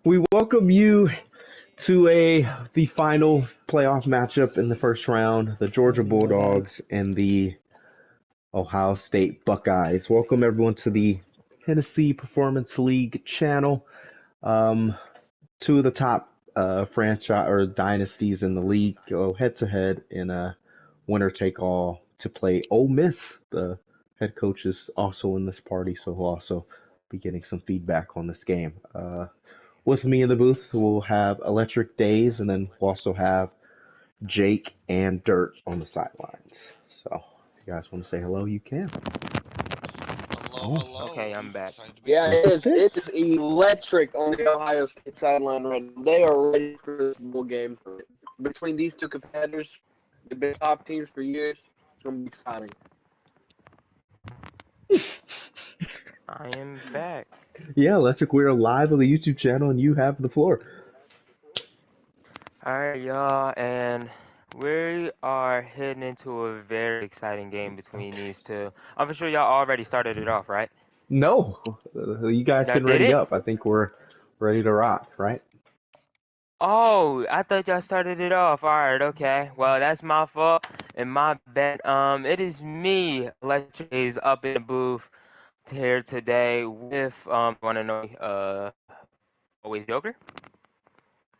We welcome you to the final playoff matchup in the first round, the Georgia Bulldogs and the Ohio State Buckeyes. Welcome everyone to the Tennessee Performance League channel. Two of the top franchise or dynasties in the league go head to head in a winner take all to play Ole Miss. The head coach is also in this party, so he'll also be getting some feedback on this game. With me in the booth, we'll have Electric Days, and then we'll also have Jake and Dirt on the sidelines. So, if you guys want to say hello, you can. Hello. Okay, I'm back. Excited to be Yeah, here. it is electric on the Ohio State sideline right now. They are ready for this bowl game. Between these two competitors, they've been top teams for years. It's going to be exciting. I am back. Yeah, Electric, we're live on the YouTube channel, and you have the floor. Alright, y'all, and we are heading into a very exciting game between these two. I'm for sure y'all already started it off, right? No, you guys Y'all can did ready it? up. I think we're ready to rock, right? Oh, I thought y'all started it off. Alright, okay. Well, that's my fault and my bad. It is me, Electric is up in the booth here today with one and only always Joker.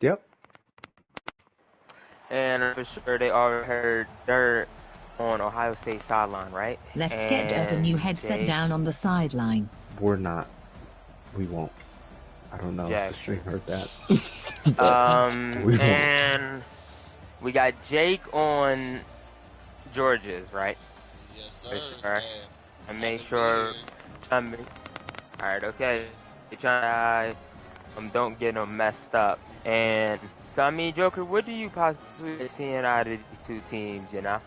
Yep. And for sure they already heard Dirt on Ohio State sideline, right? Let's get a new headset Jake, down on the sideline. We're not. We won't. I don't know if the Jackson. stream heard that. we won't. And we got Jake on George's, right? Yes, For sir. sure. Yeah. And make Happy sure. New Year. Alright, okay. You try don't get them messed up. And so I mean, Joker, what do you possibly seeing out of these two teams? You know?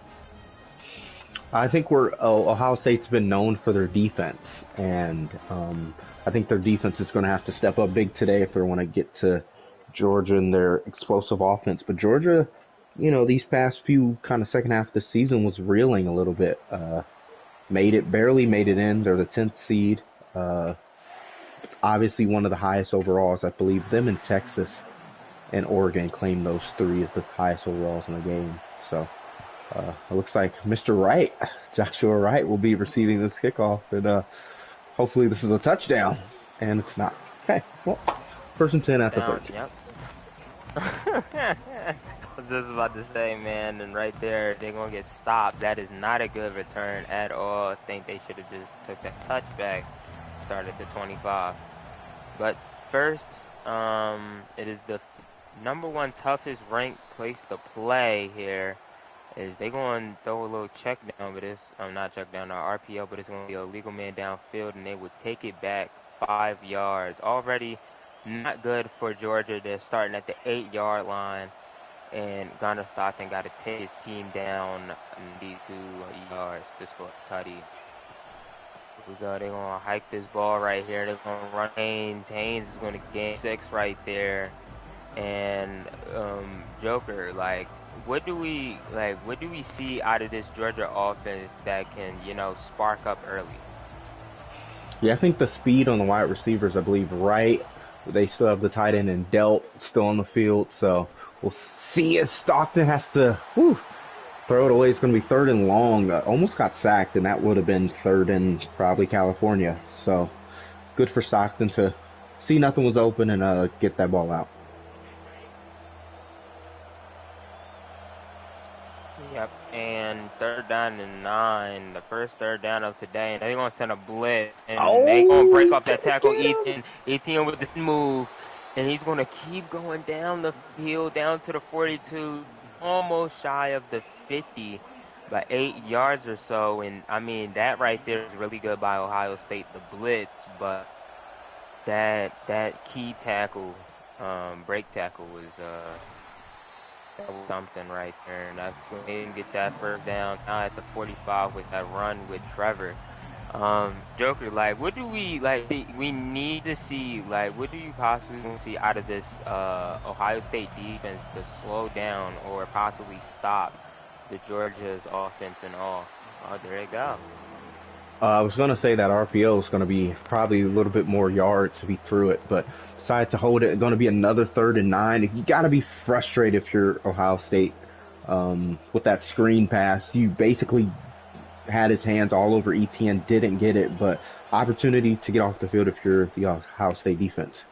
I think Ohio State's been known for their defense, and I think their defense is going to have to step up big today if they want to get to Georgia and their explosive offense. But Georgia, these past few kind of second half of the season was reeling a little bit. Barely made it in. They're the 10th seed. Obviously one of the highest overalls. I believe them in Texas and Oregon claim those three as the highest overalls in the game. So it looks like Mr. Wright, Joshua Wright, will be receiving this kickoff, and hopefully this is a touchdown. And it's not. Okay, well, first and 10 at the 13. Yep. I was just about to say, man, and right there, they're going to get stopped. That is not a good return at all. I think they should have just took that touchback, started at the 25. But first, it is the number one toughest ranked place to play here. Is they going to throw a little check down, but it's not check down, RPL, but it's going to be a legal man downfield, and they would take it back 5 yards. Already not good for Georgia. They're starting at the 8-yard line, and Gunnar Stockton got to take his team down these 2 yards to score a tutty. Here we go. They're going to hike this ball right here. They're going to run Haynes. Haynes is going to gain 6 right there. And Joker, what do we see out of this Georgia offense that can, spark up early? Yeah, I think the speed on the wide receivers, I believe, Wright. They still have the tight end and Delt still on the field, so we'll see as Stockton has to throw it away. It's going to be 3rd and long. Almost got sacked, and that would have been 3rd and probably California. So good for Stockton to see nothing was open and get that ball out. Yep, and 3rd down and 9, the first 3rd down of today, and they're going to send a blitz, and they're going to break off that tackle, Etienne with the move, and he's going to keep going down the field, down to the 42, almost shy of the 50, by 8 yards or so, and I mean, that right there is really good by Ohio State, the blitz, but that key tackle, break tackle was something right there, and that's when they didn't get that 1st down. Now at the 45 with that run with Trevor. Joker, what do we need to see, what do you possibly want to see out of this Ohio State defense to slow down or possibly stop the Georgia's offense and all? Oh, there you go. I was going to say that RPO is going to be probably a little bit more yards if he threw it, but decided to hold it. Going to be another 3rd and 9. If you got to be frustrated if you're Ohio State with that screen pass. You basically had his hands all over ETN, didn't get it, but opportunity to get off the field if you're the Ohio State defense.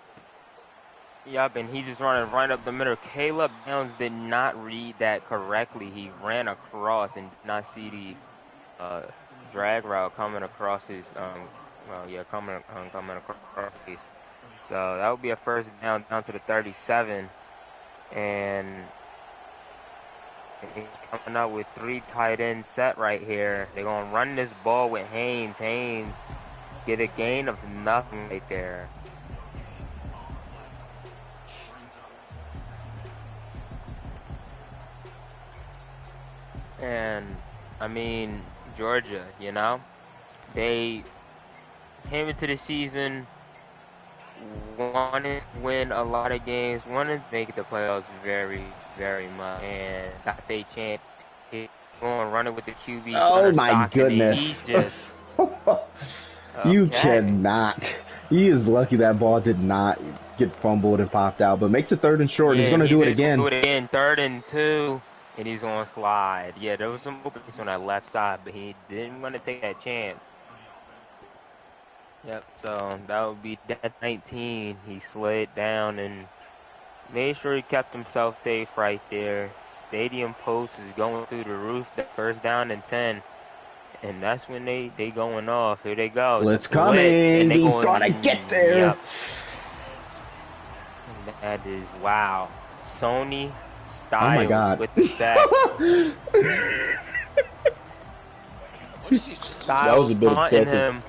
Yup, and he just running right up the middle. Caleb Downs did not read that correctly. He ran across and did not see the drag route coming across his coming across his. So that would be a first down to the 37, and coming up with 3 tight end set right here. They're gonna run this ball with Haynes. Haynes get a gain of nothing right there. And I mean, Georgia, they came into the season wanted to win a lot of games, wanted to make the playoffs very, very much, and got their chance. Going running with the QB. Oh my Stockton, goodness! He just You okay. cannot. He is lucky that ball did not get fumbled and popped out, but makes it 3rd and short. Yeah, And he's going to do it again. Do it again. 3rd and 2, and he's going to slide. Yeah, there was some openings on that left side, but he didn't want to take that chance. Yep, so that would be that 19. He slid down and made sure he kept himself safe right there. Stadium post is going through the roof. That first down and 10. And that's when they going off. Here they go. It's coming. He's going to get there. Yep. And that is, wow. Sony Styles with the sack. Styles taunting him.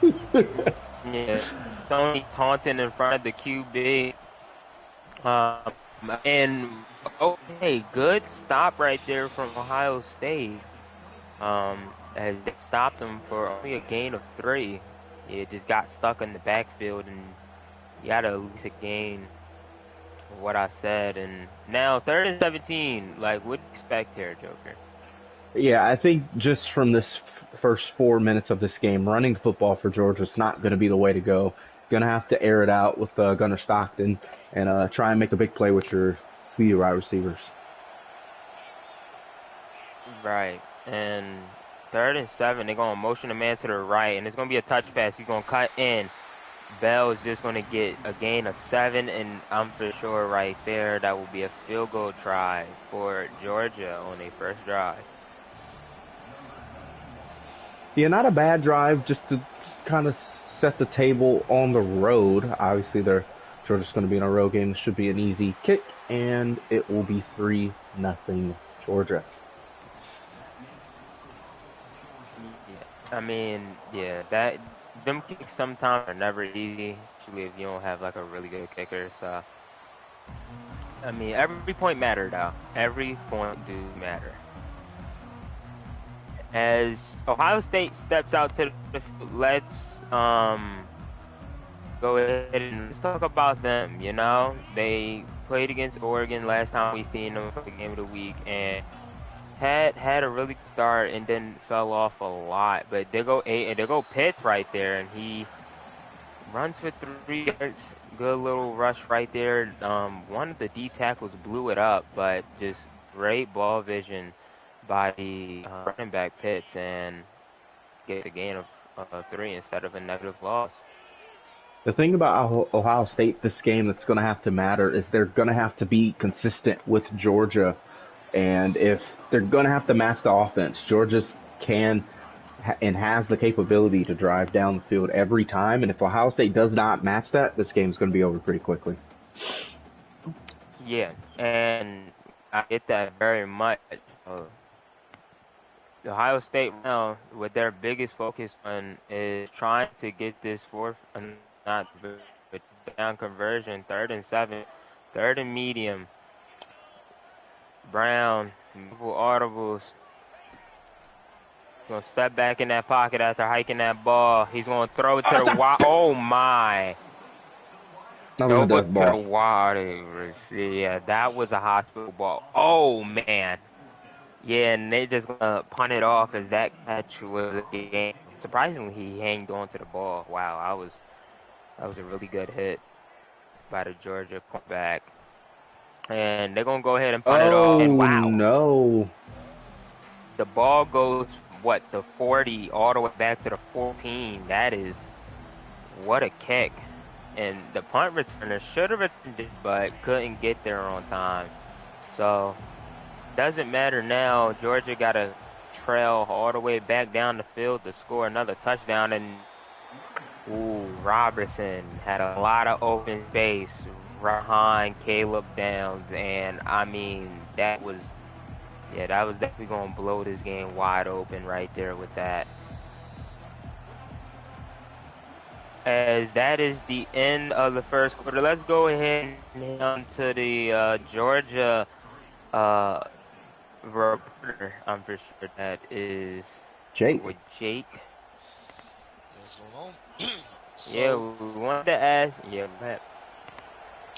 Yeah, Sony taunting in front of the QB. And okay, good stop right there from Ohio State. Has stopped them for only a gain of 3. It just got stuck in the backfield, and you had at least a gain of what I said. And now 3rd and 17. Like, what do you expect here, Joker? Yeah, I think just from this first 4 minutes of this game, running the football for Georgia is not going to be the way to go. Going to have to air it out with Gunnar Stockton and try and make a big play with your speedy wide receivers. Right. And 3rd and 7, they're going to motion the man to the right, and it's going to be a touch pass. He's going to cut in. Bell is just going to get a gain of 7, and I'm for sure right there that will be a field goal try for Georgia on their first drive. Yeah, not a bad drive, just to kind of set the table on the road. Obviously, Georgia's going to be in a road game. It should be an easy kick, and it will be 3-0 Georgia. Yeah, I mean, yeah, them kicks sometimes are never easy, especially if you don't have like a really good kicker. So, I mean, every point matters, though. Every point do matter. As Ohio State steps out to the field, let's go ahead and let's talk about them. They played against Oregon last time we seen them for the game of the week, and had a really good start and then fell off a lot. But they go Pitts right there, and he runs for 3 yards. Good little rush right there. One of the D tackles blew it up, but just great ball vision by the running back Pitts, and gets a gain of 3 instead of a negative loss. The thing about Ohio State this game that's going to have to matter is they're going to have to be consistent with Georgia. And if they're going to have to match the offense, Georgia can and has the capability to drive down the field every time. And if Ohio State does not match that, this game's going to be over pretty quickly. Yeah, and I get that very much. Ohio State now, what their biggest focus on is trying to get this down conversion, 3rd and 7, 3rd and medium. Brown, multiple audibles. Gonna step back in that pocket after hiking that ball. He's gonna throw it to the wide. Oh my! Throw it to the wide. Yeah, that was a hospital ball. Oh man! Yeah, and they just gonna punt it off as that catch was a game. surprisingly, he hanged on to the ball. Wow, that was a really good hit by the Georgia cornerback. And they're gonna go ahead and punt it off. And Oh wow, no. the ball goes what, the 40 all the way back to the 14. That is what a kick. And the punt returner should have returned it, but couldn't get there on time. So doesn't matter now. Georgia got to trail all the way back down the field to score another touchdown. And Robertson had a lot of open space behind Caleb Downs, and I mean that was definitely gonna blow this game wide open right there with that. As that is the end of the first quarter, let's go ahead and head on to the Georgia reporter. I'm for sure that is Jake. with Jake. What's going on? Yeah, we wanted to ask. Yeah, Matt.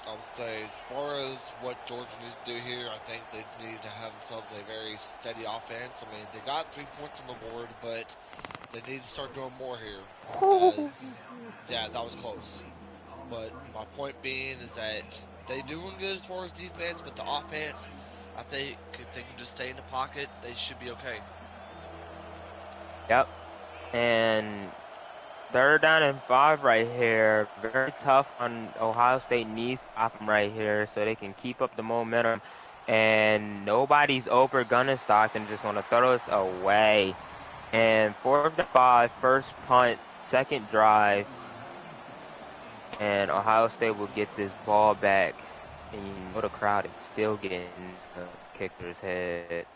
I would say, as far as what Georgia needs to do here, I think they need to have themselves a very steady offense. I mean, they got 3 points on the board, but they need to start doing more here. Yeah, that was close. But my point being is that they doing good as far as defense, but the offense, I think if they can just stay in the pocket, they should be okay. Yep. And 3rd down and 5 right here. Very tough on Ohio State. Needs to stop them right here so they can keep up the momentum. And nobody's over. Gunner Stockton just want to throw us away. And 4th and 5, first punt, second drive. And Ohio State will get this ball back. And you know the crowd is still getting the kicker's head.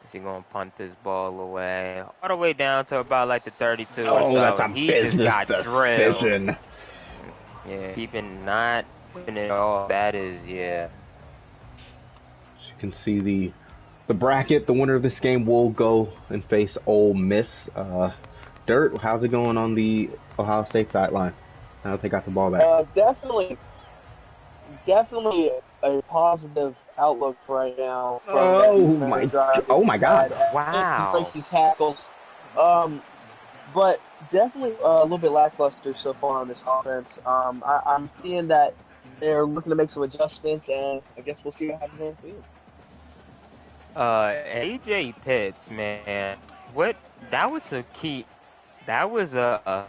Is he going to punt this ball away? All the way down to about like the 32 or so. That's a He business just got decision. drilled. Yeah, keeping not putting it all. That is, yeah. As you can see the bracket, the winner of this game will go and face Ole Miss. Dirt, how's it going on the Ohio State sideline? Now that they got the ball back. Definitely a positive outlook right now. From Oh my God! Wow. Breaking tackles. But definitely a little bit lackluster so far on this offense. I'm seeing that they're looking to make some adjustments, and I guess we'll see what happens on the field. AJ Pitts, man, that was a key. That was a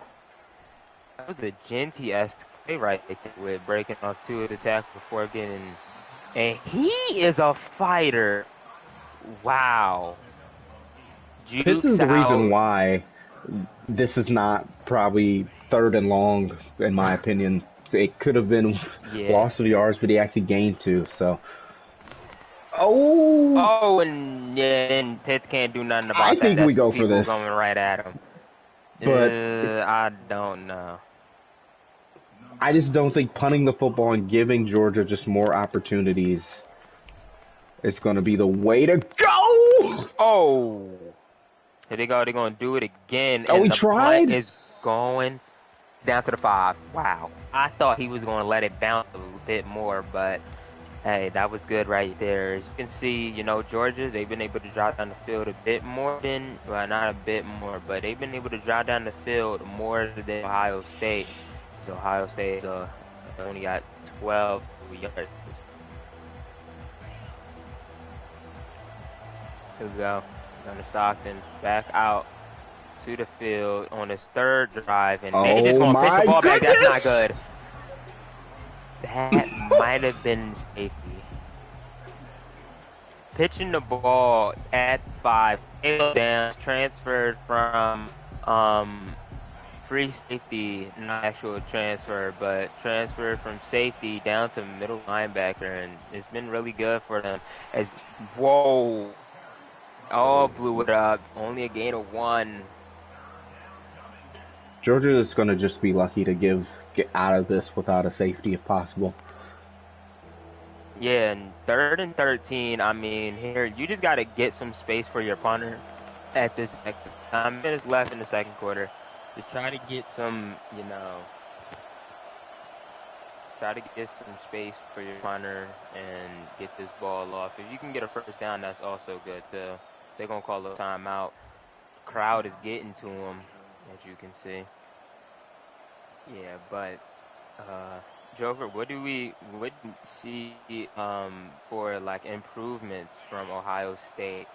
Genty-esque play right there with breaking off 2 of the tackle before getting. And he is a fighter. Wow. Pitts is the reason why this is not probably 3rd and long, in my opinion. It could have been loss of yards, but he actually gained 2. So. And Pitts can't do nothing about that. I think we go for this. Going right at him. But I don't know. I just don't think punting the football and giving Georgia just more opportunities is going to be the way to go. Oh, here they go. They're going to do it again. Oh, he tried? Is going down to the 5. Wow. I thought he was going to let it bounce a little bit more, but hey, that was good right there. As you can see, Georgia, they've been able to drive down the field a bit more than, well, not a bit more, but they've been able to drive down the field more than Ohio State. So Ohio State only got 12 yards. Here we go. Gunner Stockton back out to the field on his 3rd drive, and they just want to pitch the ball back. That's not good. That might have been safety. Pitching the ball at 5. Caleb Downs transferred from free safety, not actual transfer, but transferred from safety down to middle linebacker, and it's been really good for them. All blew it up. Only a gain of 1. Georgia is going to just be lucky to get out of this without a safety if possible. Yeah, and 3rd and 13, I mean, here, you just got to get some space for your punter at this 9 minutes left in the 2nd quarter. Just try to get some, space for your punter and get this ball off. If you can get a 1st down, that's also good, too. They're going to call a timeout. Crowd is getting to them. as you can see. Yeah, but Joker, what do we see for like improvements from Ohio State,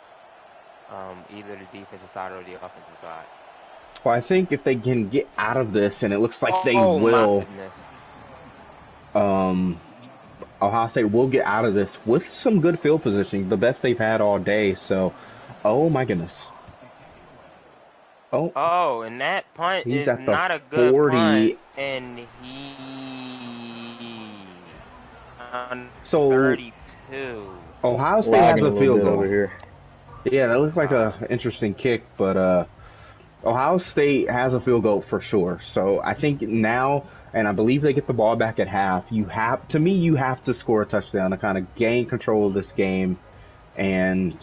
either the defensive side or the offensive side? Well, I think if they can get out of this, and it looks like they Oh my will, goodness. um, Ohio State will get out of this with some good field positioning, the best they've had all day. So, oh my goodness. Oh, Oh, and that punt he's is at the not a good punt, 40. and he on So 32. Ohio State has Lagging a a little field bit over goal. here. Yeah, that looks like Uh, a interesting kick, but Ohio State has a field goal for sure. So I think now, and I believe they get the ball back at half. You have to score a touchdown to kind of gain control of this game and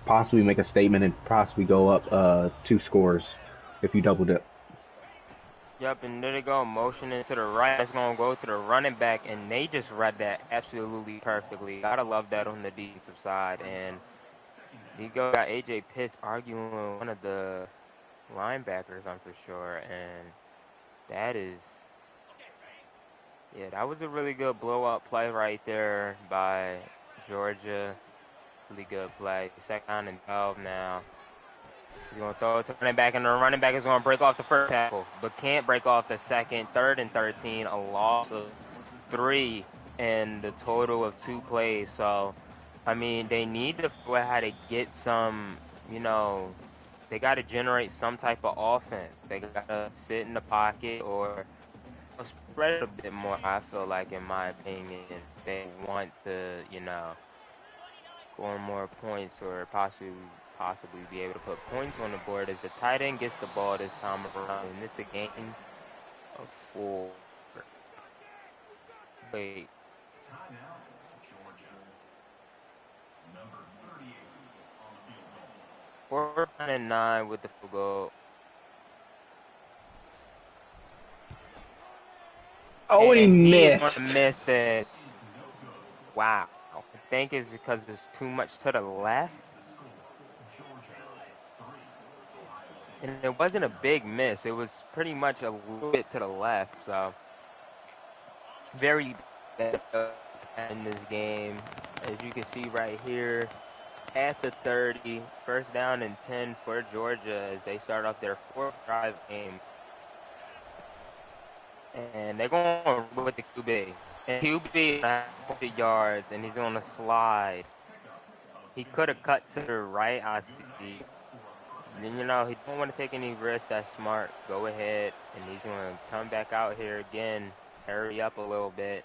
possibly make a statement and possibly go up 2 scores if you doubled it. Yep, and there they go, motioning to the right. That's going to go to the running back, and they just read that absolutely perfectly. Gotta love that on the defensive side. And you got AJ Pitts arguing with one of the linebackers, I'm for sure. And that is, yeah, that was a really good blow-up play right there by Georgia. Really good play. 2nd and 12 now. He's going to throw it to running back, and the running back is going to break off the first tackle, but can't break off the second. 3rd and 13, a loss of 3 and the total of 2 plays. So, I mean, they need to figure out how to get some, they got to generate some type of offense. They got to sit in the pocket or spread it a bit more, I feel like, in my opinion. They want to, score more points or possibly be able to put points on the board as the tight end gets the ball this time around, and it's a gain of 4. Wait. 4th and 9 with the field goal. Oh, and he And he's missed. going to miss it. Wow. I think it's because there's too much to the left. And it wasn't a big miss. It was pretty much a little bit to the left. So, very bad in this game. As you can see right here, at the 30, 1st down and 10 for Georgia as they start off their 4th drive game. And they're going with the QB. And QB at 40 yards, and he's on a slide. He could have cut to the right, I see. Then, he don't want to take any risks. That's smart. Go ahead. And he's going to come back out here again. Hurry up a little bit.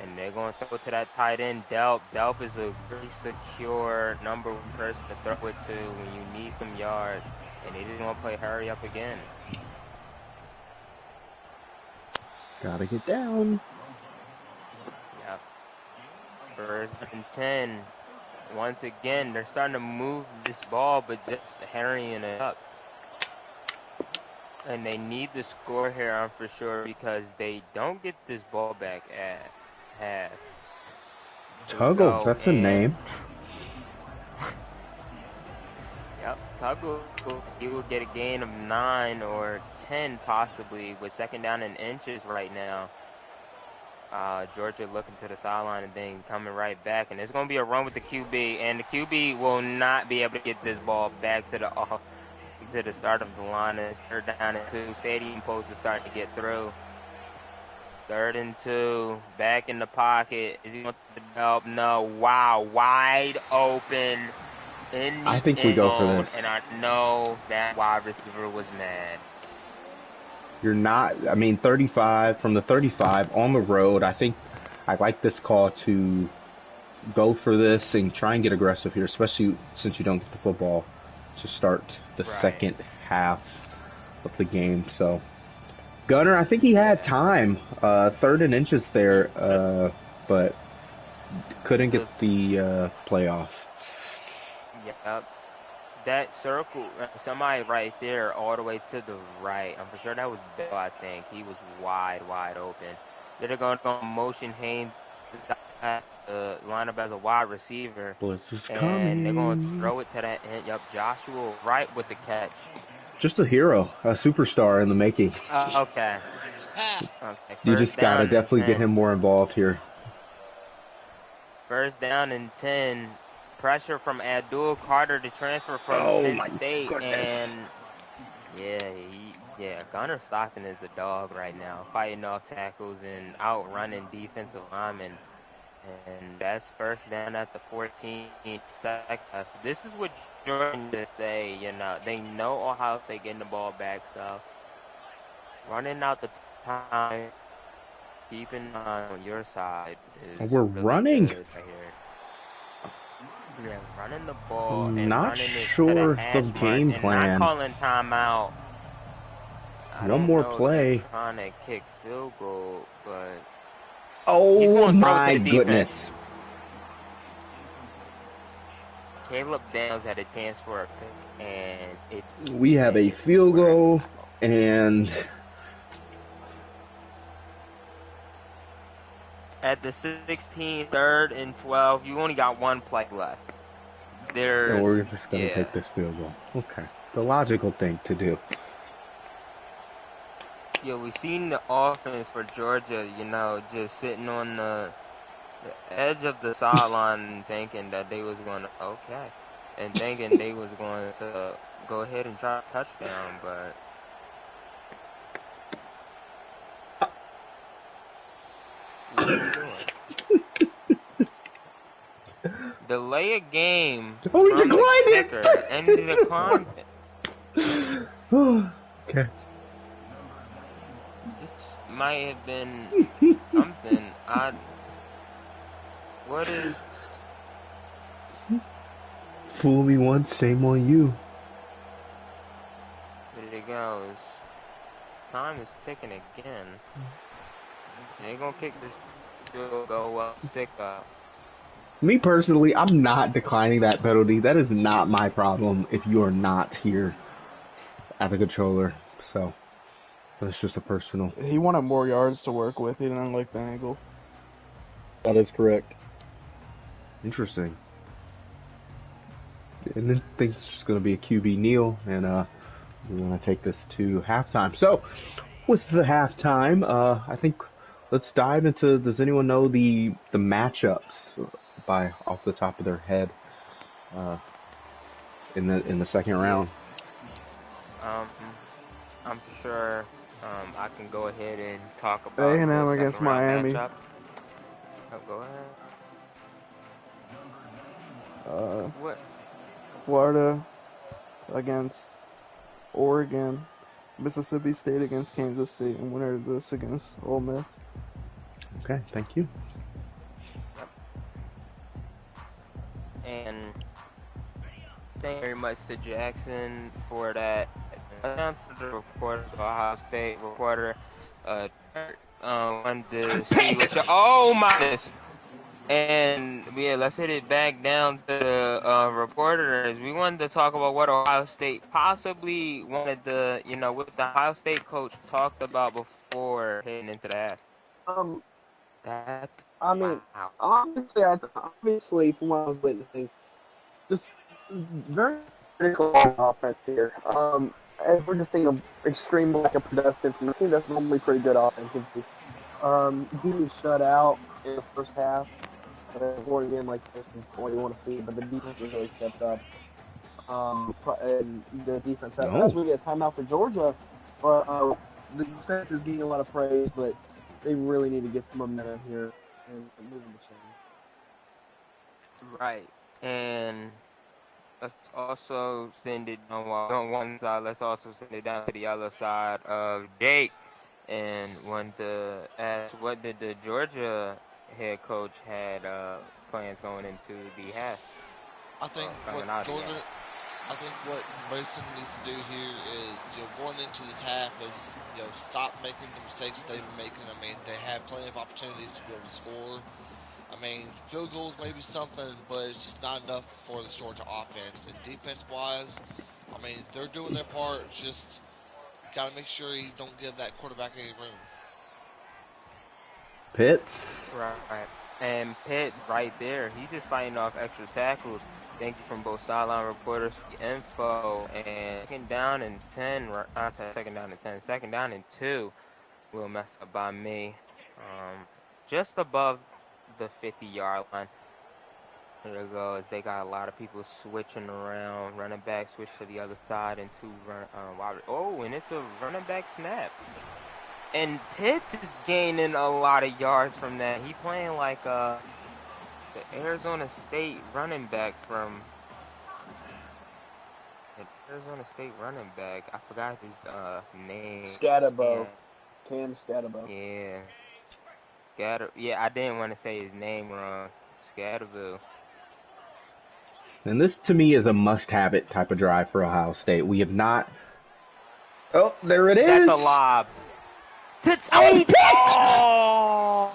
And they're going to throw to that tight end, Delp. Delp is a very secure number 1 person to throw it to when you need some yards. And he's going to play hurry up again. Gotta get down. Yep. 1st and 10. Once again, they're starting to move this ball, but just hurrying it up. And they need the score here, I'm for sure, because they don't get this ball back at half. Tuggle, that's a name. Yep, Tuggle, he will get a gain of 9 or 10 possibly with 2nd down and inches right now. Georgia looking to the sideline and then coming right back. And it's going to be a run with the QB. And the QB will not be able to get this ball back to the start of the line. And it's 3rd down and 2. Stadium post is starting to get through. 3rd and 2. Back in the pocket. Is he going to help? No. Wow. Wide open in the I think we go for zone, this. and I know that wide receiver was mad. You're not, 35, from the 35 on the road, I think I like this call to go for this and try and get aggressive here, especially since you don't get the football to start the second half of the game. So, Gunner, I think he had time, 3rd and inches there, but couldn't get the playoff. Yep. That circle, somebody right there all the way to the right. I'm for sure that was Bill, I think. He was wide open. They're going to motion Haynes to line up as a wide receiver. Blitz is And they're going to coming. throw it to that end. Yep, Joshua right with the catch. Just a hero, a superstar in the making. Okay. Ha! Okay. You First just gotta down and definitely get 10. him more involved here. First down and 10. Pressure from Abdul Carter to transfer from Oh Penn my State, goodness. and Gunnar Stockton is a dog right now, fighting off tackles and outrunning defensive linemen. And that's first down at the 14th second. This is what Jordan just say, they know Ohio State getting the ball back, so running out the time, keeping an eye on your side is We're really running. good right here. Yeah, running the ball I'm and not running it to the sure the hash marks game and not plan. calling timeout. I One don't more know if they're play. trying to kick field goal, but he's Oh going to throw it to my the defense. goodness. Caleb Downs had a chance for a pick, and We have a field goal, and at the 16, 3rd and 12, you only got one play left. we're just going to take this field goal. Okay. The logical thing to do. Yeah, we seen the offense for Georgia, just sitting on the edge of the sideline and thinking that they was going to, thinking they was going to go ahead and try a touchdown, but what are you doing? Delay a game Oh, he from the declined kicker, and he declined it. Okay. This might have been something odd. What is... Fool me once, shame on you. There it goes. Time is ticking again. They're gonna kick this field goal up, stick up. Me personally, I'm not declining that penalty. That is not my problem if you are not here at the controller. So, that's just a personal. He wanted more yards to work with. He didn't like the angle. That is correct. Interesting. And then I think it's just going to be a QB kneel, and we're going to take this to halftime. So, with the halftime, I think let's dive into. Does anyone know the matchups by off the top of their head in the second round? I'm sure I can go ahead and talk about A&M the against second round Miami. matchup. Oh, go ahead. What? Florida against Oregon. Mississippi State against Kansas State, and winner of this against Ole Miss. Okay, thank you. And thank you very much to Jackson for that. To the reporter, the Ohio State reporter, wanted to see what minus. And let's hit it back down to the reporters. We wanted to talk about what Ohio State possibly wanted to, what the Ohio State coach talked about before heading into the half. Obviously, from what I was witnessing, just very critical on offense here. As we're just seeing an extreme lack of production from a team that's normally pretty good offensively. Getting shut out in the first half. Or again, like this is what you want to see, but the defense has really stepped up. And the defense, as we get a timeout for Georgia, the defense is getting a lot of praise, but they really need to get some momentum here and move the chain. Right, and let's also send it on one side. Let's also send it down to the other side of Jake, and want to ask, what did the Georgia head coach had plans going into the half? I think what Mason needs to do here is, going into this half is, stop making the mistakes they've been making. I mean, they have plenty of opportunities to be able to score. I mean, field goals may be something, but it's just not enough for this Georgia offense. And defense-wise, I mean, they're doing their part. Just got to make sure you don't give that quarterback any room. Pitts. Right. And Pitts right there, he's just fighting off extra tackles. Thank you from both sideline reporters for the info. And second down and 10, I said second down and 10, second down and 2 will mess up by me. Just above the 50-yard line. There it goes. They got a lot of people switching around. Running back switch to the other side and two wide. Oh, and it's a running back snap. And Pitts is gaining a lot of yards from that. He playing like the Arizona State running back from Arizona State running back. I forgot his name. Scatterbo. Cam Scatterbo. Yeah. Yeah, I didn't want to say his name wrong. Scatterbo. And this, to me, is a must-have-it type of drive for Ohio State. We have not... Oh, there it is! That's a lob. To Tate! Oh!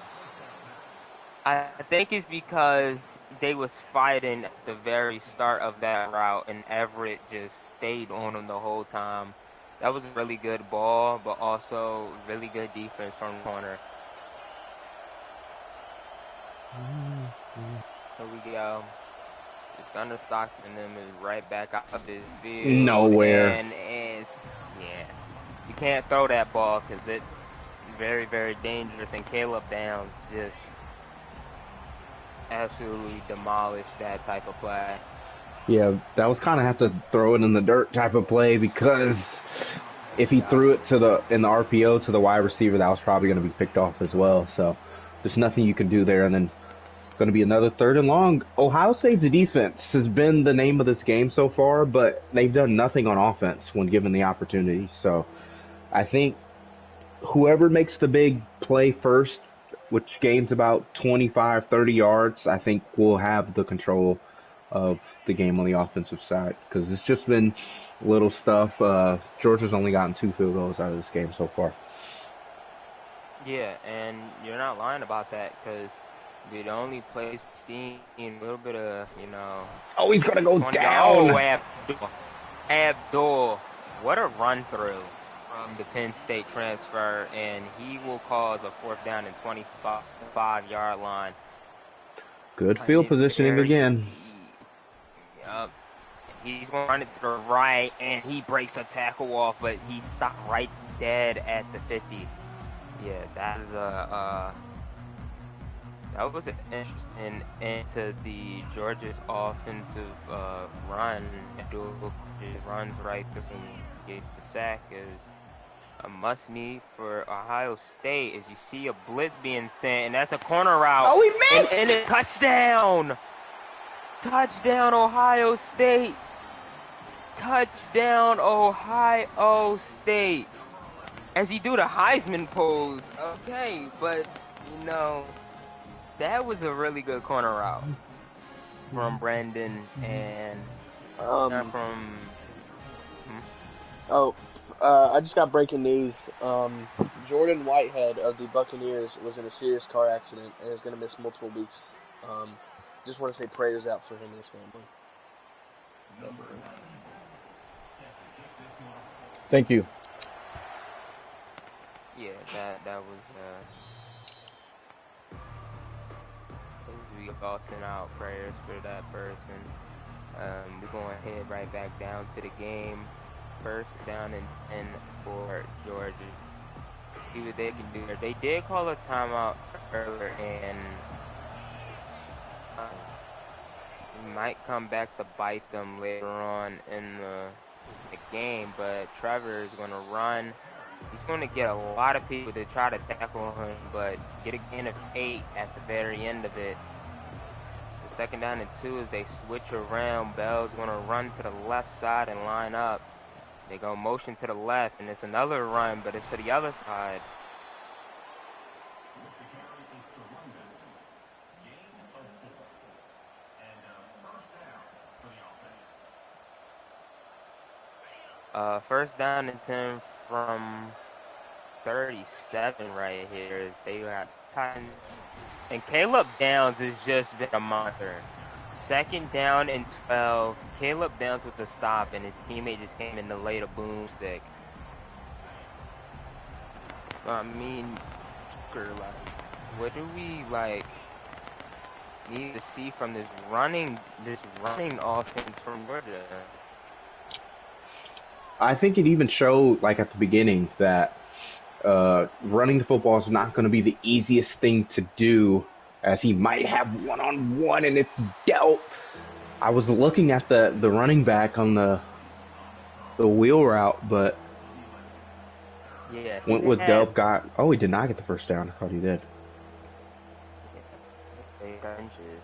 I think it's because they was fighting at the very start of that route, and Everett just stayed on him the whole time. That was a really good ball, but also really good defense from the corner. Here we go. It's Gunner Stockton and them is right back out of this field. Nowhere. And it's, you can't throw that ball because it's very, very dangerous. And Caleb Downs just absolutely demolished that type of play. Yeah, that was kind of have to throw it in the dirt type of play, because if he threw it in the RPO to the wide receiver, that was probably going to be picked off as well. So there's nothing you can do there. And then going to be another 3rd and long. Ohio State's defense has been the name of this game so far, but they've done nothing on offense when given the opportunity. So I think whoever makes the big play first, which gains about 25, 30 yards, I think will have the control of the game on the offensive side, because it's just been little stuff. Georgia's only gotten 2 field goals out of this game so far. Yeah, and you're not lying about that, because the only place we've seen a little bit of, Oh, he's going to go down. Oh, Abdul. What a run through from the Penn State transfer, and he will cause a 4th down and 25-yard line. Good field positioning again. Yep. He's going to run it to the right, and he breaks a tackle off, but he stopped right dead at the 50. Yeah, that is that was an interesting into the Georgia's offensive run. Abdul just runs right through and gets the sack. Is a must-need for Ohio State as you see a blitz being sent, and that's a corner route. Oh, he missed! And a touchdown! Touchdown, Ohio State! Touchdown, Ohio State! As he do the Heisman pose. Okay, but, that was a really good corner route from Brendan and from... I just got breaking news. Jordan Whitehead of the Buccaneers was in a serious car accident and is going to miss multiple weeks. Just want to say prayers out for him and his family. Thank you. Yeah, that was we all send out prayers for that person. We're going to head right back down to the game. 1st down and 10 for Georgia. Let's see what they can do here. They did call a timeout earlier, and it might come back to bite them later on in the game, but Trevor is going to run. He's going to get a lot of people to try to tackle him, but get a gain of 8 at the very end of it. So 2nd down and 2 as they switch around. Bell's going to run to the left side and line up. They go motion to the left, and it's another run, but it's to the other side. First down and 10 from 37 right here as they got Titans. And Caleb Downs has just been a monster. 2nd down and 12. Caleb Downs with the stop, and his teammate just came in to lay the boomstick. I mean, what do we, need to see from this running offense from Georgia. I think it even showed, like at the beginning, that running the football is not going to be the easiest thing to do, as he might have one-on-one and it's dealt. I was looking at the running back on the wheel route, but Yeah, went he with Delp. has He did not get the first down. I thought he did. inches.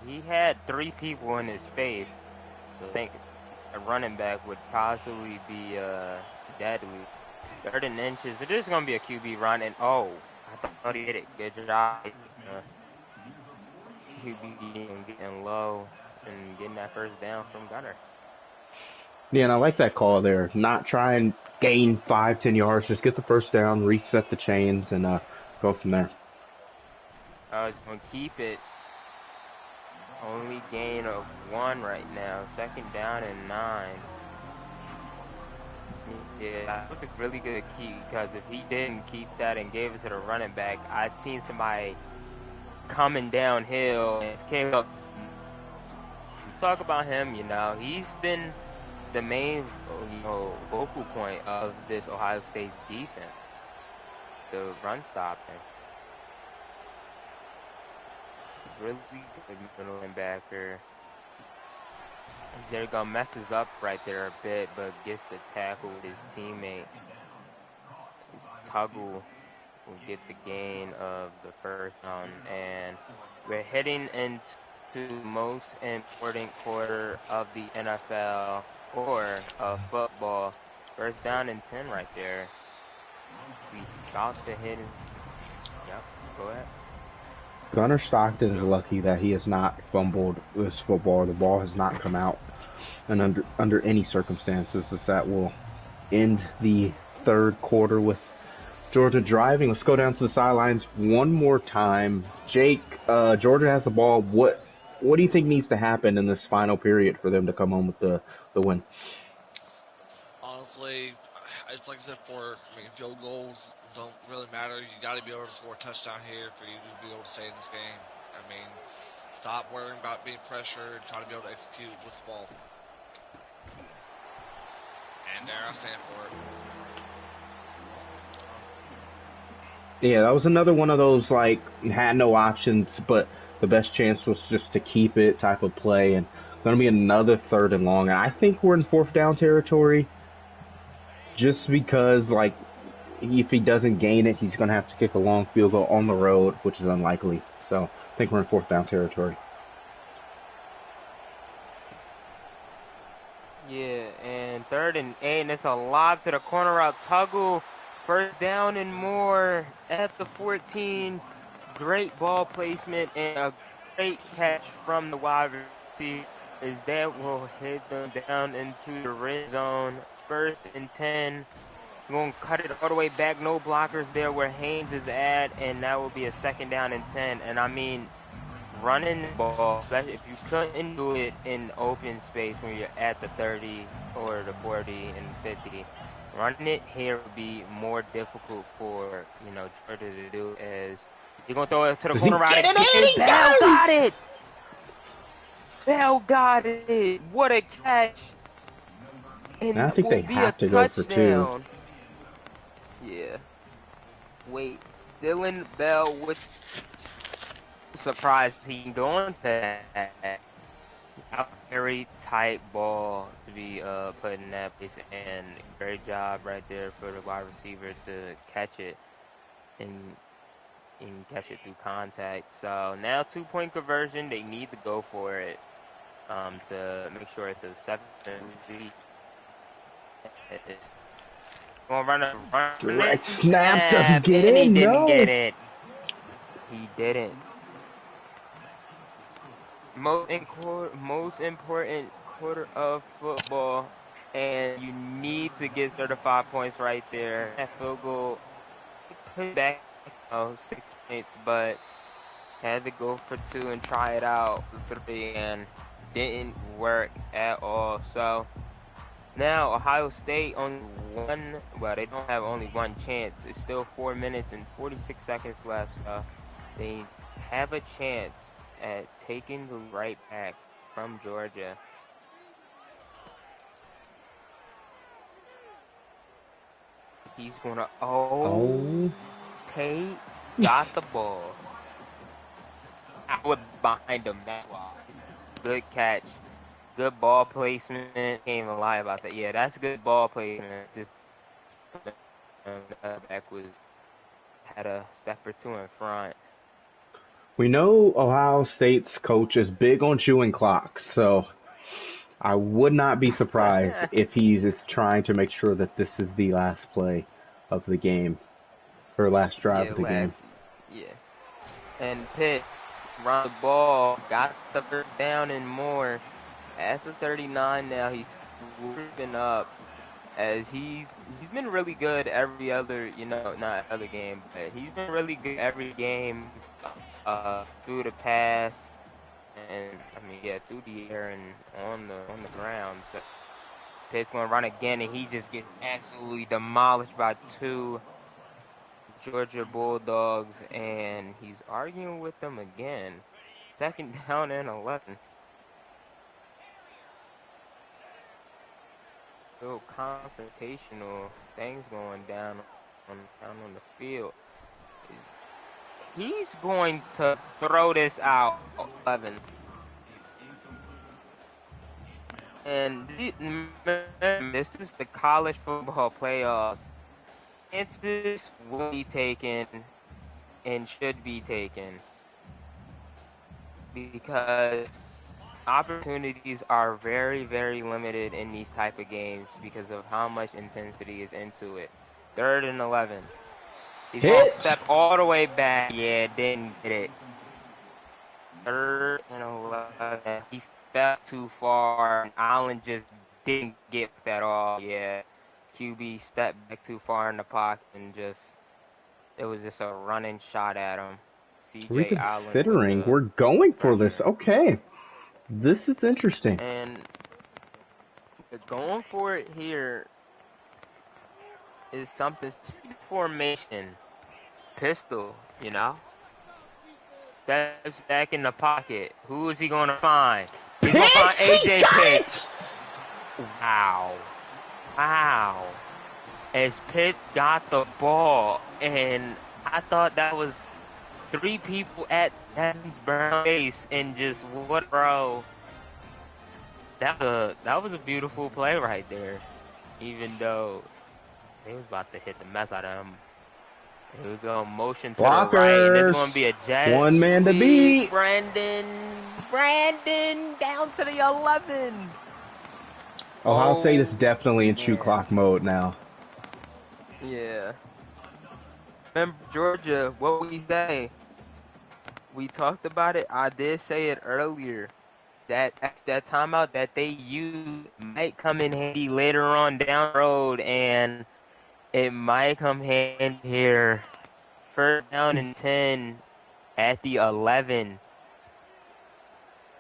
He had 3 people in his face, so I think a running back would possibly be deadly. 3rd and inches. It is going to be a QB run, and I thought he hit it. Good job. QB getting low and getting that first down from Gunner. Yeah, and I like that call there. Not try and gain 5-10 yards. Just get the first down, reset the chains, and go from there. I was going to keep it. Only gain of 1 right now. 2nd down and 9. Yeah, that was a really good key, because if he didn't keep that and gave it to the running back, I seen somebody coming downhill and came up. Let's talk about him. He's been the main vocal point of this Ohio State's defense, the run stopping. Really good middle linebacker. There you go, messes up right there a bit, but gets the tackle with his teammate. His Tuggle will get the gain of the first down, and we're heading into the most important quarter of the NFL or of football. 1st down and 10 right there. We about to hit. Yep, go ahead. Gunnar Stockton is lucky that he has not fumbled this football. The ball has not come out, and under any circumstances, that will end the 3rd quarter with Georgia driving. Let's go down to the sidelines one more time. Jake, Georgia has the ball. What do you think needs to happen in this final period for them to come home with the win? Honestly, it's like I said before, field goals don't really matter. You got to be able to score a touchdown here for you to be able to stay in this game. Stop worrying about being pressured, try to be able to execute with the ball. And there I stand for it. Yeah, that was another one of those, like, had no options, but the best chance was just to keep it type of play, and going to be another 3rd and long. And I think we're in 4th down territory, just because, like, if he doesn't gain it, he's going to have to kick a long field goal on the road, which is unlikely. So I think we're in 4th down territory. Yeah, and 3rd and 8, and it's a lob to the corner route. Tuggle, 1st down and more at the 14. Great ball placement and a great catch from the wide receiver, as that will hit them down into the red zone. 1st and 10. We're going to cut it all the way back. No blockers there where Haynes is at, and that will be a 2nd down and 10. And running the ball, if you couldn't do it in open space when you're at the 30 or the 40 and 50, running it here would be more difficult for Georgia to do. As you're gonna throw it to the corner route, and Bell got it. Bell got it. What a catch! And I think they have to go for 2. Yeah. Wait, Dylan Bell with. Surprised he can go on that. A very tight ball to be put in that place, and great job right there for the wide receiver to catch it and catch it through contact. So now 2-point conversion, they need to go for it to make sure it's a 7 lead. Gonna run Direct snap doesn't get in. He didn't get it. He didn't. Most important quarter of football, and you need to get 35 points right there. That field goal put back 6 points, but had to go for 2 and try it out for 3, and didn't work at all. So now Ohio State only they don't have only one chance. It's still 4 minutes and 46 seconds left, so they have a chance at taking the right back from Georgia. He's gonna Tate got the ball. I was behind him. That's why. Good catch. Good ball placement. Can't even lie about that. Yeah, that's good ball placement. Just back had a step or two in front. We know Ohio State's coach is big on chewing clocks, so I would not be surprised if he's just trying to make sure that this is the last play of the game, or last drive of the game. Yeah. And Pitts run the ball, got the first down and more. After 39 now, he's moving up as he's been really good every other, not other game, but he's been really good every game through the pass and through the air and on the ground. So Pitt's gonna run again, and he just gets absolutely demolished by two Georgia Bulldogs, and he's arguing with them again. 2nd down and 11. Little confrontational things going down on the field. He's going to throw this out 11. And this is the college football playoffs. Chances will be taken and should be taken because opportunities are very, very limited in these type of games because of how much intensity is into it. 3rd and 11. He's going to step all the way back. Yeah, didn't get it. 3rd and 11. He fell too far. And Allen just didn't get that all. Yeah, QB stepped back too far in the pocket and it was just a running shot at him. CJ Allen. Reconsidering, we're going for this. Okay. This is interesting. And going for it here is something. Formation. Pistol, Steps back in the pocket. Who is he going to find? He's going to find AJ Pitts. Wow. As Pitts got the ball, and I thought that was 3 people at Evans Brown base, and just what throw. That was a beautiful play right there. Even though they was about to hit the mess out of him. Here we go, motion to Blockers. The right, and it's going to be a jet 1 man to beat. Brandon down to the 11. Ohio State is definitely in chew clock mode now. Yeah. Remember Georgia, what we say? We talked about it. I did say it earlier. That timeout that they use might come in handy later on down the road, and it might come handy here. 1st down and 10 at the 11.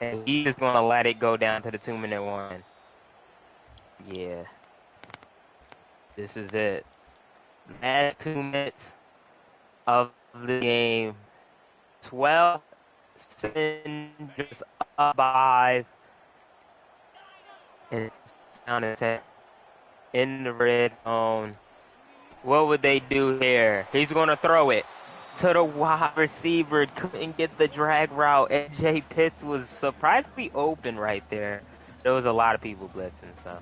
And he's just going to let it go down to the 2-minute one. Yeah. This is it. Last 2 minutes of the game. 12 just up 5. And down to 10 in the red zone. What would they do here? He's going to throw it to the wide receiver. Couldn't get the drag route. AJ Pitts was surprisingly open right there. There was a lot of people blitzing, so.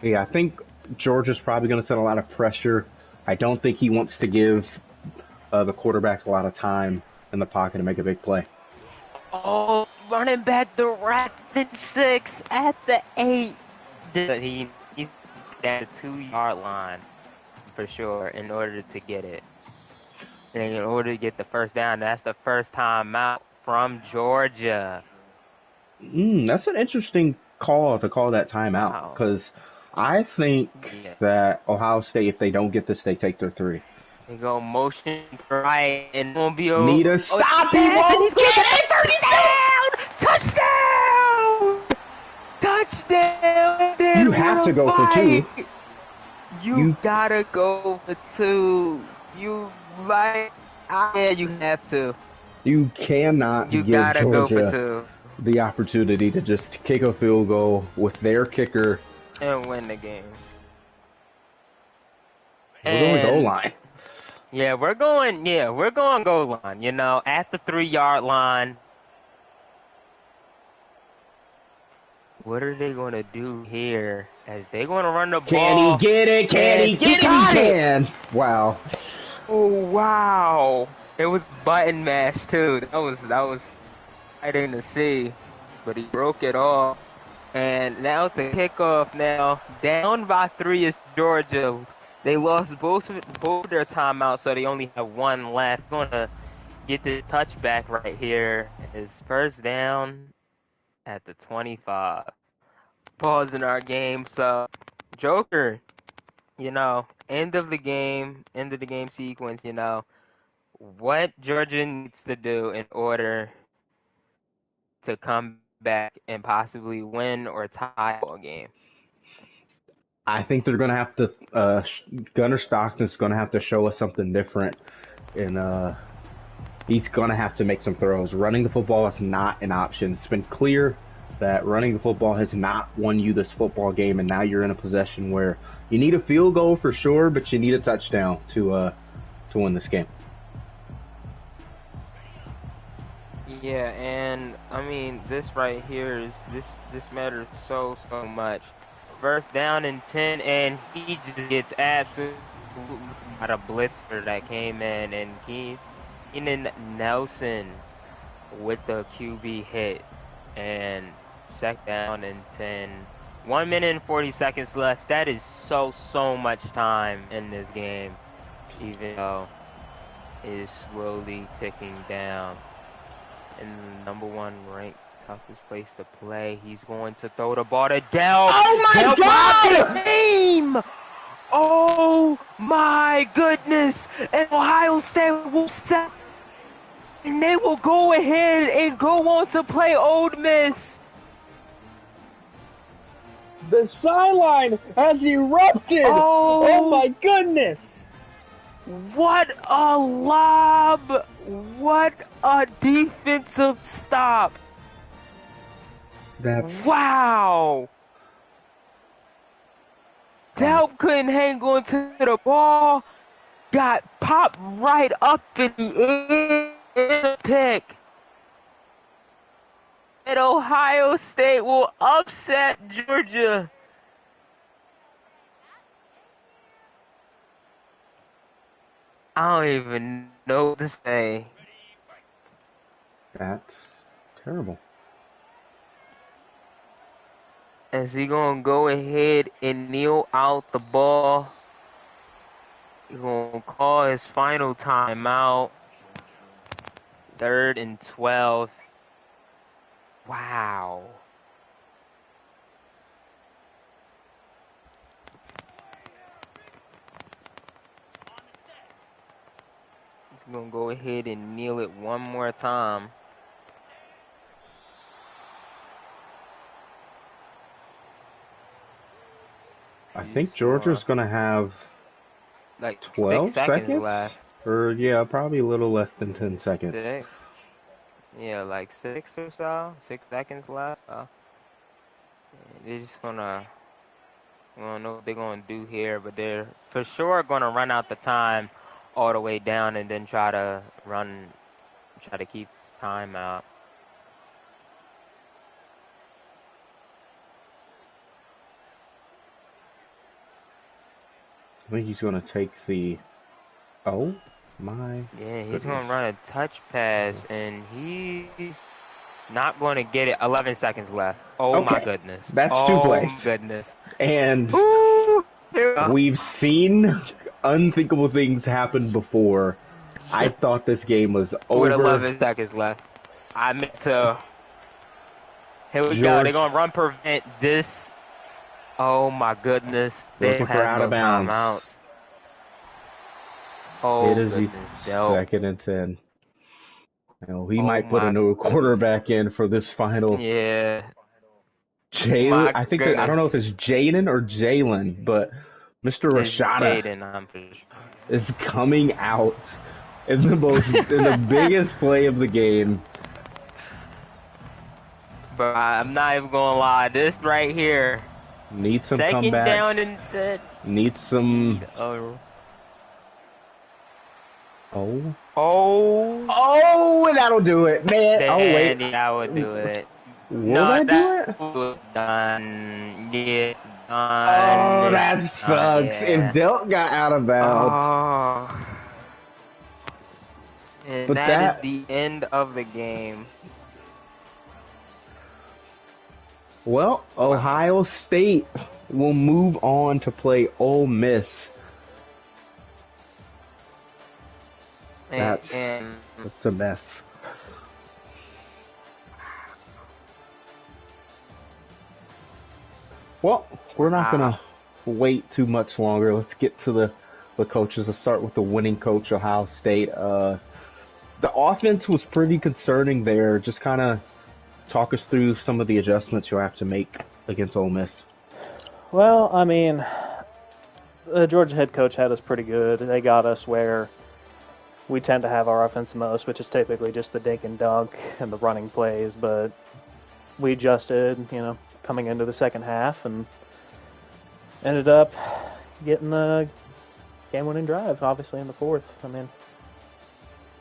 Yeah, I think Georgia's probably going to set a lot of pressure. I don't think he wants to give the quarterbacks a lot of time in the pocket to make a big play. Oh, running back the rapid 6 at the 8. He's at the 2-yard line for sure in order to get it. And in order to get the 1st down, that's the first time out from Georgia. That's an interesting call to call that timeout because I think that Ohio State, if they don't get this, they take their 3. They go motion right and it won't be over. Need to stop him. He's getting it. 1st down! Touchdown! You have to go for 2. You gotta go for 2. You might. Yeah, you have to. You cannot You give gotta go for Georgia 2 the opportunity to just kick a field goal with their kicker. and win the game. We're going goal And line. yeah, we're going goal line, you know, at the 3-yard line. What are they going to do here? As they're going to run the Can he ball. get it? Can he and get it? He got it! can. Wow. Oh, wow. It was button mash, too. That was exciting to see. But he broke it off. And now to kick off now. Down by 3 is Georgia. They lost both their timeouts, so they only have 1 left. Going to get the touchback right here. Is first down at the 25. Pausing our game. So, Joker, you know, end of the game sequence, you know, what Georgia needs to do in order to come back and possibly win or tie a game. I think they're going to have to, Gunnar Stockton's going to have to show us something different. And he's going to have to make some throws. Running the football is not an option. It's been clear that running the football has not won you this football game, and now you're in a possession where you need a field goal for sure, but you need a touchdown to win this game. Yeah, and I mean this right here is this matters so much. First down and 10, and he just gets absolutely out of blitzer that came in, and Keenan Nelson with the QB hit, and second down and 10. 1 minute and 40 seconds left. That is so much time in this game, even though it is slowly ticking down. And the #1 ranked toughest place to play. He's going to throw the ball to Dell. Oh my Dell God! the game! Oh my goodness! And Ohio State will set, and they will go ahead and go on to play Ole Miss. The sideline has erupted! Oh my goodness! What a lob! What a defensive stop! Wow! Delp couldn't hang on to the ball. Got popped right up in the air. Pick. And Ohio State will upset Georgia. I don't even know what to say. That's terrible. Is he gonna go ahead and kneel out the ball? He's gonna call his final timeout. 3rd and 12. Wow. He's gonna go ahead and kneel it one more time. I think Georgia's going to have like 12 6 seconds left. Or, yeah, probably a little less than 10 seconds. 6. Yeah, like 6 or so. 6 seconds left. They're just gonna, I don't know what they're gonna do here, but they're for sure gonna run out the time all the way down and then try to keep time out. I think he's going to take the... Oh, my Yeah, he's goodness. going to run a touch pass, and he's not going to get it. 11 seconds left. Oh, Okay. my goodness. That's 2 plays. Oh, goodness. And Ooh, we've seen unthinkable things happen before. I thought this game was over. With 11 seconds left. I meant to... Here we go. They're going to run prevent this. Oh, my goodness. They Looking for have out no of bounds. timeouts. Oh, It is the goodness. Dope. 2nd and 10. You know, he Oh might put my a new quarterback in for this final. Yeah. Jalen, My I think that, I don't know if it's Jaden or Jalen, but Mr. It's Rashada Jaden, I'm pretty sure. is coming out in the biggest play of the game. But I'm not even gonna lie. This right here, Needs some second down comebacks. and 10. Needs some. Oh. Oh. Oh. Oh, that'll do it, man. Oh wait, Then I would do it. will No, that do that it? was done. Yes, done. Oh, It's that done. sucks. And Yeah. Delt got out of bounds. Oh. And But that is that, the end of the game. well, Wow. Ohio State will move on to play Ole Miss. That's a mess. Well, we're not gonna wait too much longer. Let's get to the coaches. Let's start with the winning coach, Ohio State. The offense was pretty concerning there. Just kind of talk us through some of the adjustments you'll have to make against Ole Miss. Well, I mean, the Georgia head coach had us pretty good. They got us where we tend to have our offense the most, which is typically just the dink and dunk and the running plays. But we adjusted, coming into the second half and ended up getting the game-winning drive, obviously, in the fourth. I mean,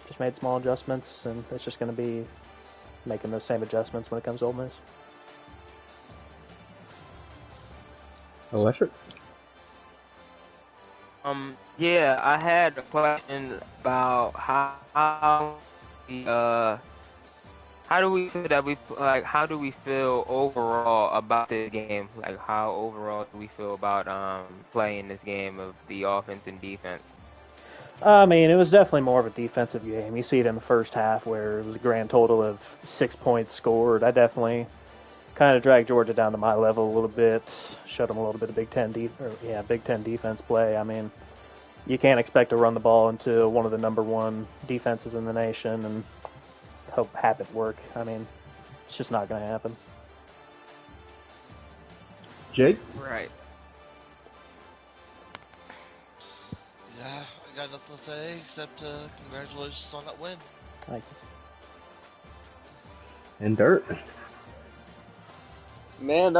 just made small adjustments, and it's just going to be making those same adjustments when it comes to Ole Miss. Electric? Yeah, I had a question about how do we feel that how do we feel overall about the game? Like, how overall do we feel about playing this game of the offense and defense? I mean, it was definitely more of a defensive game. You see it in the first half where it was a grand total of 6 points scored. I definitely kind of dragged Georgia down to my level a little bit, showed them a little bit of Big Ten defense play. I mean, you can't expect to run the ball into one of the number one defenses in the nation and have it work. I mean, it's just not going to happen. Jake? Right. Yeah, I got nothing to say except congratulations on that win. Thank you. And Dirt? Man,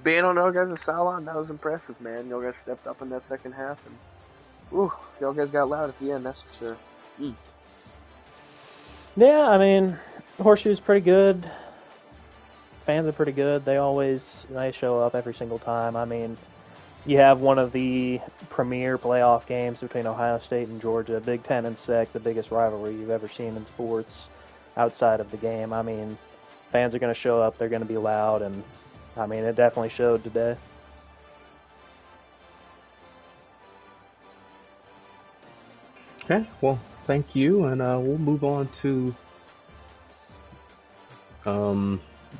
being on y'all guys' sideline, that was impressive, man. Y'all guys stepped up in that second half, and y'all guys got loud at the end, that's for sure. Yeah, I mean, Horseshoe's pretty good. Fans are pretty good. They show up every single time. I mean, you have one of the premier playoff games between Ohio State and Georgia, Big Ten and SEC, the biggest rivalry you've ever seen in sports outside of the game. I mean, fans are going to show up. They're going to be loud, and I mean, it definitely showed today. Okay, well, thank you, and we'll move on to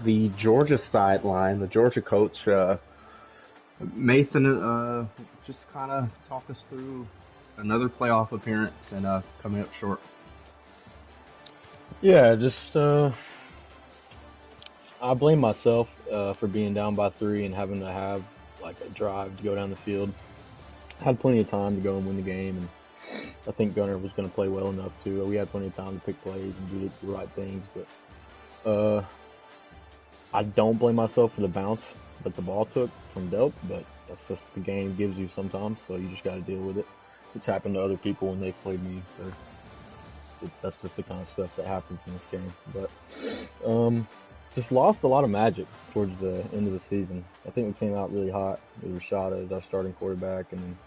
the Georgia sideline. The Georgia coach, Mason, just kind of talk us through another playoff appearance and coming up short. Yeah, just I blame myself for being down by 3 and having to have like a drive to go down the field. I had plenty of time to go and win the game, and I think Gunner was going to play well enough too. We had plenty of time to pick plays and do the right things, but I don't blame myself for the bounce that the ball took from Delp, but that's just the game gives you sometimes, so you just got to deal with it. It's happened to other people when they've played me, so that's just the kind of stuff that happens in this game. But just lost a lot of magic towards the end of the season. I think we came out really hot with Rashada as our starting quarterback, and then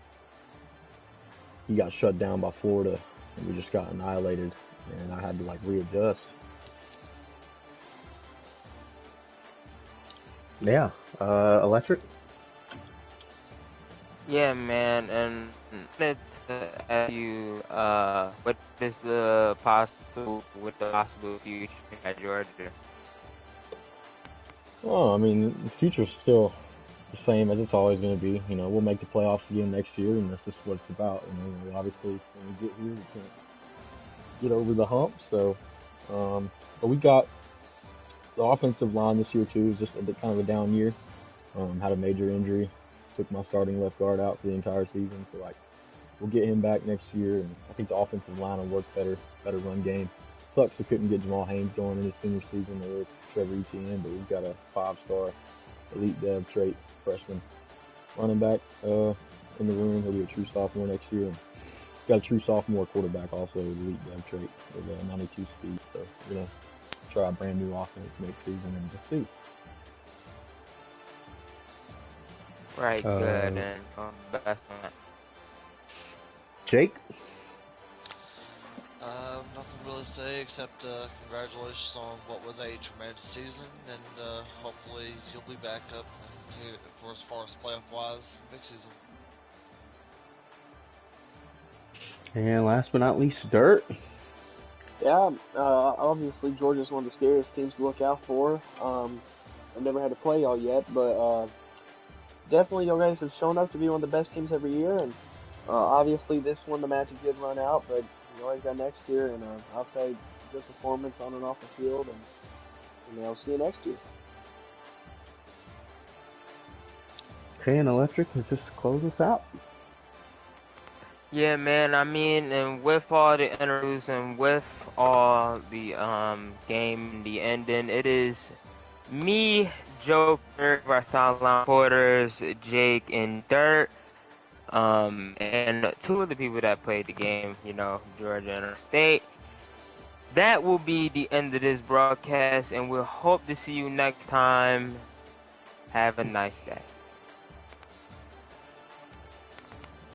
he got shut down by Florida, and we just got annihilated, and I had to readjust. Yeah, Electric? Yeah, man, and wanted to ask you, what is the possible future at Georgia? Well, I mean, the future's still the same as it's always going to be. We'll make the playoffs again next year, and that's just what it's about. Obviously, when we get here, we can't get over the hump. So, but we got the offensive line this year too. Is just kind of a down year. Had a major injury, took my starting left guard out for the entire season. So we'll get him back next year, and I think the offensive line will work better run game. Sucks we couldn't get Jamal Haynes going in his senior season or Trevor Etienne, but we've got a 5-star elite dev trait freshman running back in the room. He'll be a true sophomore next year. And got a true sophomore quarterback also with elite dev trait with 92 speed. So we're gonna try a brand new offense next season and just see. Right, good, and best on that. Jake? Nothing really to say except congratulations on what was a tremendous season, and hopefully you'll be back up here for as far as playoff wise next season. And last but not least, Dirt. Yeah, obviously Georgia's one of the scariest teams to look out for. I've never had to play y'all yet, but definitely you guys have shown up to be one of the best teams every year, and obviously this one the magic did run out, but you always got next year, and I'll say good performance on and off the field, and I'll see you next year. Okay, and Electric, let's just close us out. Yeah, man. I mean, and with all the interviews and with all the game, the ending, it is me, Joker, Bartholomew Porters, Jake, and Dirt. And two of the people that played the game, you know, Georgia and our state. That will be the end of this broadcast, and we'll hope to see you next time. Have a nice day.